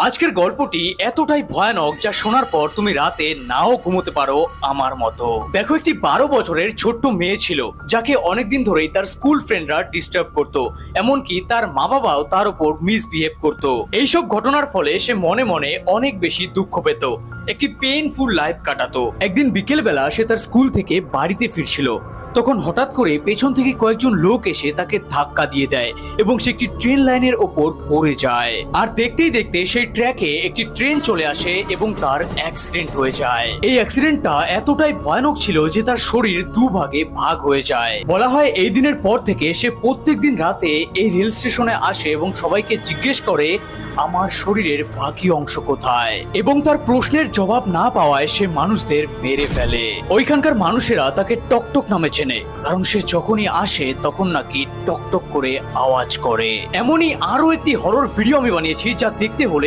আজকের গল্পটি এতটাই ভয়ানক যা শোনার পর তুমি রাতে নাও ঘুমোতে পারো আমার মতো। দেখো, একটি 12 বছরের ছোট্ট মেয়ে ছিল যাকে অনেকদিন ধরেই তার স্কুল ফ্রেন্ডরা ডিস্টার্ব করতো, এমনকি তার মা বাবাও তার উপর মিসবিহেভ করতো। এইসব ঘটনার ফলে সে মনে মনে অনেক বেশি দুঃখ পেত, একটি পেইনফুল লাইফ কাটাতো। একদিন বিকেল বেলা সে তার স্কুল থেকে বাড়িতে ফিরছিল, তখন হঠাৎ করে পেছন থেকে কয়েকজন লোক এসে তাকে ধাক্কা দিয়ে দেয় এবং সে একটি ট্রেন লাইনের ওপর পড়ে যায়। আর দেখতেই দেখতে সেই ট্র্যাকে একটি ট্রেন চলে আসে এবং তার অ্যাক্সিডেন্ট হয়ে যায়। এই অ্যাক্সিডেন্টটা এতটাই ভয়ানক ছিল যে তার শরীর দুভাগে ভাগ হয়ে যায়। বলা হয় এই দিনের পর থেকে সে প্রত্যেকদিন রাতে এই রেল স্টেশনে আসে এবং সবাইকে জিজ্ঞেস করে আমার শরীরের বাকি অংশ কোথায়, এবং তার প্রশ্নের জবাব না পাওয়ায় সে মানুষদের মেরে ফেলে। ওইখানকার মানুষেরা তাকে টকটক নামে চেনে, কারণ সে যখনই আসে তখন নাকি টকটক করে আওয়াজ করে। এমনই আরো একটি হরর ভিডিও আমি বানিয়েছি, যা দেখতে হলে